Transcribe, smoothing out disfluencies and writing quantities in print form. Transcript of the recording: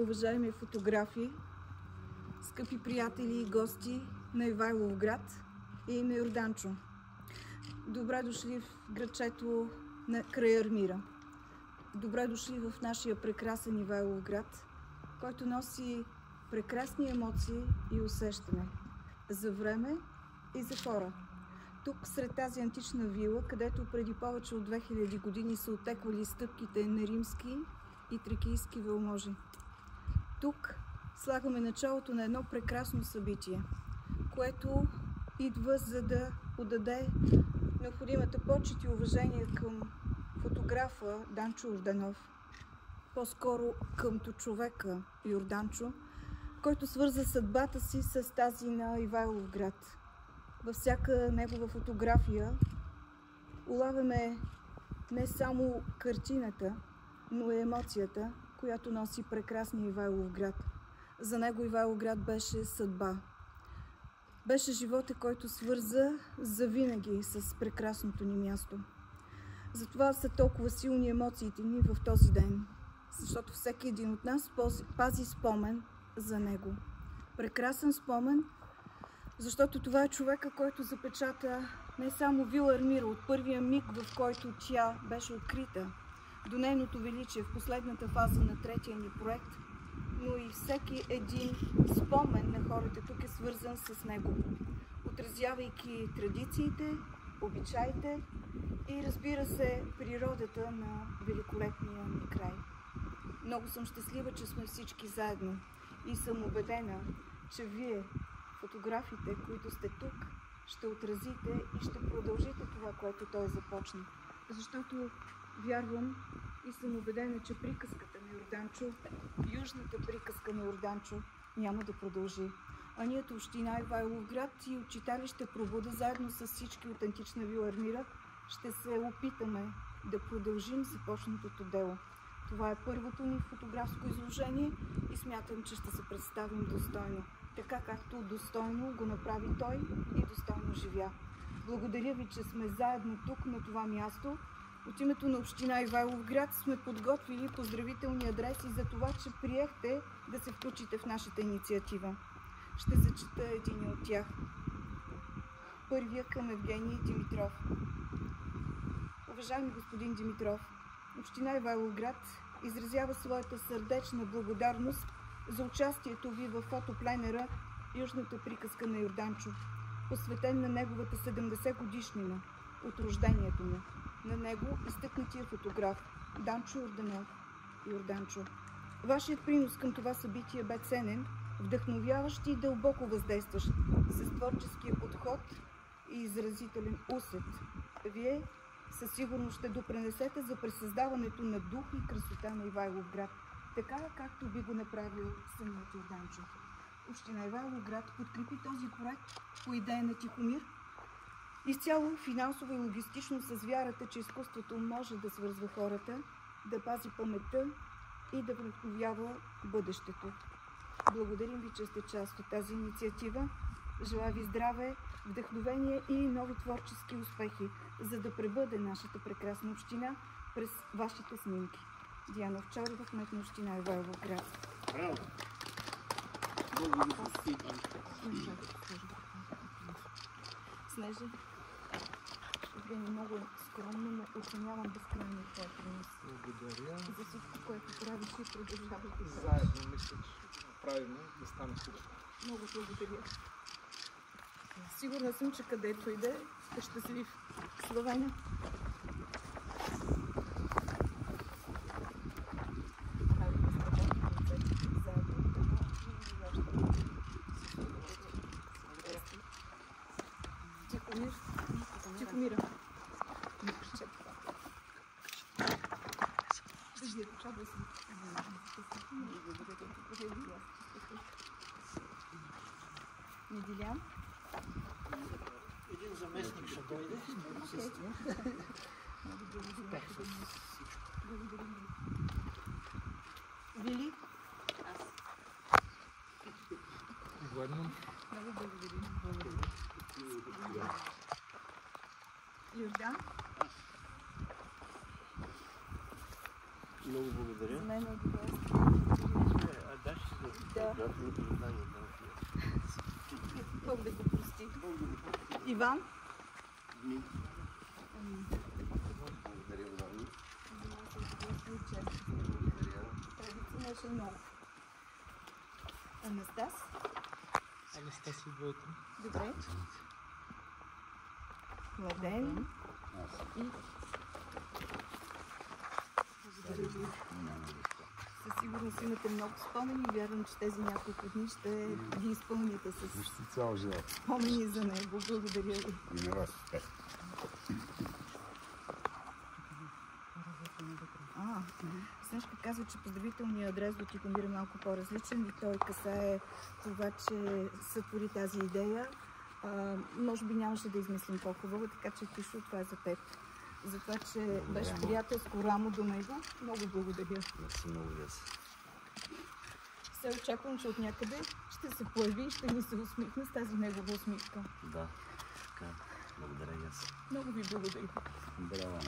уважаеми фотографи, скъпи приятели и гости на Ивайловград и на Йорданчо. Добре дошли в градчето край Армира. Добре дошли в нашия прекрасен Ивайловград, който носи прекрасни емоции и усещане за време и за хора. Тук, сред тази антична вила, където преди повече от 2000 години са отеквали стъпките на римски и тракийски велможи. Тук слагаме началото на едно прекрасно събитие, което идва за да подаде необходимата почет и уважение към фотографа Данчо Йорданов, по-скоро къмто човека Йорданчо, който свърза съдбата си с тази на Ивайловград. Във всяка негова фотография улавяме не само картината, но и емоцията, която носи прекрасния Ивайловград. За него Ивайловград беше съдба. Беше живота, който свърза завинаги с прекрасното ни място. Затова са толкова силни емоциите ни в този ден, защото всеки един от нас пази спомен за него. Прекрасен спомен, защото това е човека, който запечата не само вила Армира от първия миг, в който тя беше открита, до нейното величие в последната фаза на третия ни проект, но и всеки един спомен на хората тук е свързан с него, отразявайки традициите, обичаите и, разбира се, природата на великолепния ни край. Много съм щастлива, че сме всички заедно и съм убедена, че вие, фотографите, които сте тук, ще отразите и ще продължите това, което той започна. Защото вярвам и съм убедена, че приказката на Йорданчо, южната приказка на Йорданчо, няма да продължи. А ние от община Ивайловград и от читалище Пробуда, заедно с всички от антична вила Армира, ще се опитаме да продължим започнатото дело. Това е първото ни фотографско изложение и смятам, че ще се представим достойно. Така както достойно го направи той и достойно живя. Благодаря ви, че сме заедно тук на това място. От името на община Ивайловград сме подготвили поздравителни адреси за това, че приехте да се включите в нашата инициатива. Ще зачета един от тях. Първия към Евгений Димитров. Уважаеми господин Димитров, община Ивайловград изразява своята сърдечна благодарност за участието ви в фотопленера Южната приказка на Йорданчо, посветен на неговата 70 годишнина от рождението му. На него изтъкнатия фотограф Данчо Йорданов. Йорданчо. Вашият принос към това събитие бе ценен, вдъхновяващ и дълбоко въздействащ, с творческия подход и изразителен усет. Вие със сигурност ще допренесете за пресъздаването на дух и красота на Ивайловград, така както би го направил самият Йорданчо. Община Ивайловград подкрепи този проект по идея на Тихомир, изцяло финансово и логистично, с вярата, че изкуството може да свързва хората, да пази паметта и да вдъхновява бъдещето. Благодарим ви, че сте част от тази инициатива. Желая ви здраве, вдъхновение и нови творчески успехи, за да пребъде нашата прекрасна община през вашите снимки. Диана Овчарова, кмет на община Ивайловград. Браво! Снежа, Евгений, много скромно, но оценявам безкрайно това принос. Благодаря. За всичко, което правиш и продължавате. Заедно мисля, че ще направим да стане всичко. Много благодаря. Сигурна съм, че където иде, сте щастлив. Словения. Тихомира. Неделя. Един заместник ще дойде. Успех с всичко. Благодарим ви. Вили? Аз. Гладно. Много благодарим. Йордан? Много благодаря. За мен е удоволствие. приятелите да знаем. Бог да го прости. Иван? Благодаря много. Традиция е много. Анастас? Анастаси двойка. Добре. Младен. И... Благодаря ви. Със сигурност имате много спомени и вярвам, че тези няколко дни ще ги изпълните с Цял живот. спомени за него. Благодаря ви. И на вас успех. Снежка казва, че поздравителният адрес до Тихомир е малко по-различен и той касае това, че сътвори тази идея. Може би нямаше да измислим по-хубаво, така че Тишо, това е за теб. За това, че беше приятелско рамо до него. Много благодаря. Мерси много, Веси. Все очаквам, че от някъде ще се появи и ще ни се усмихне с тази негова усмивка. Да, така. Благодаря и аз. Много ви благодаря. Браво.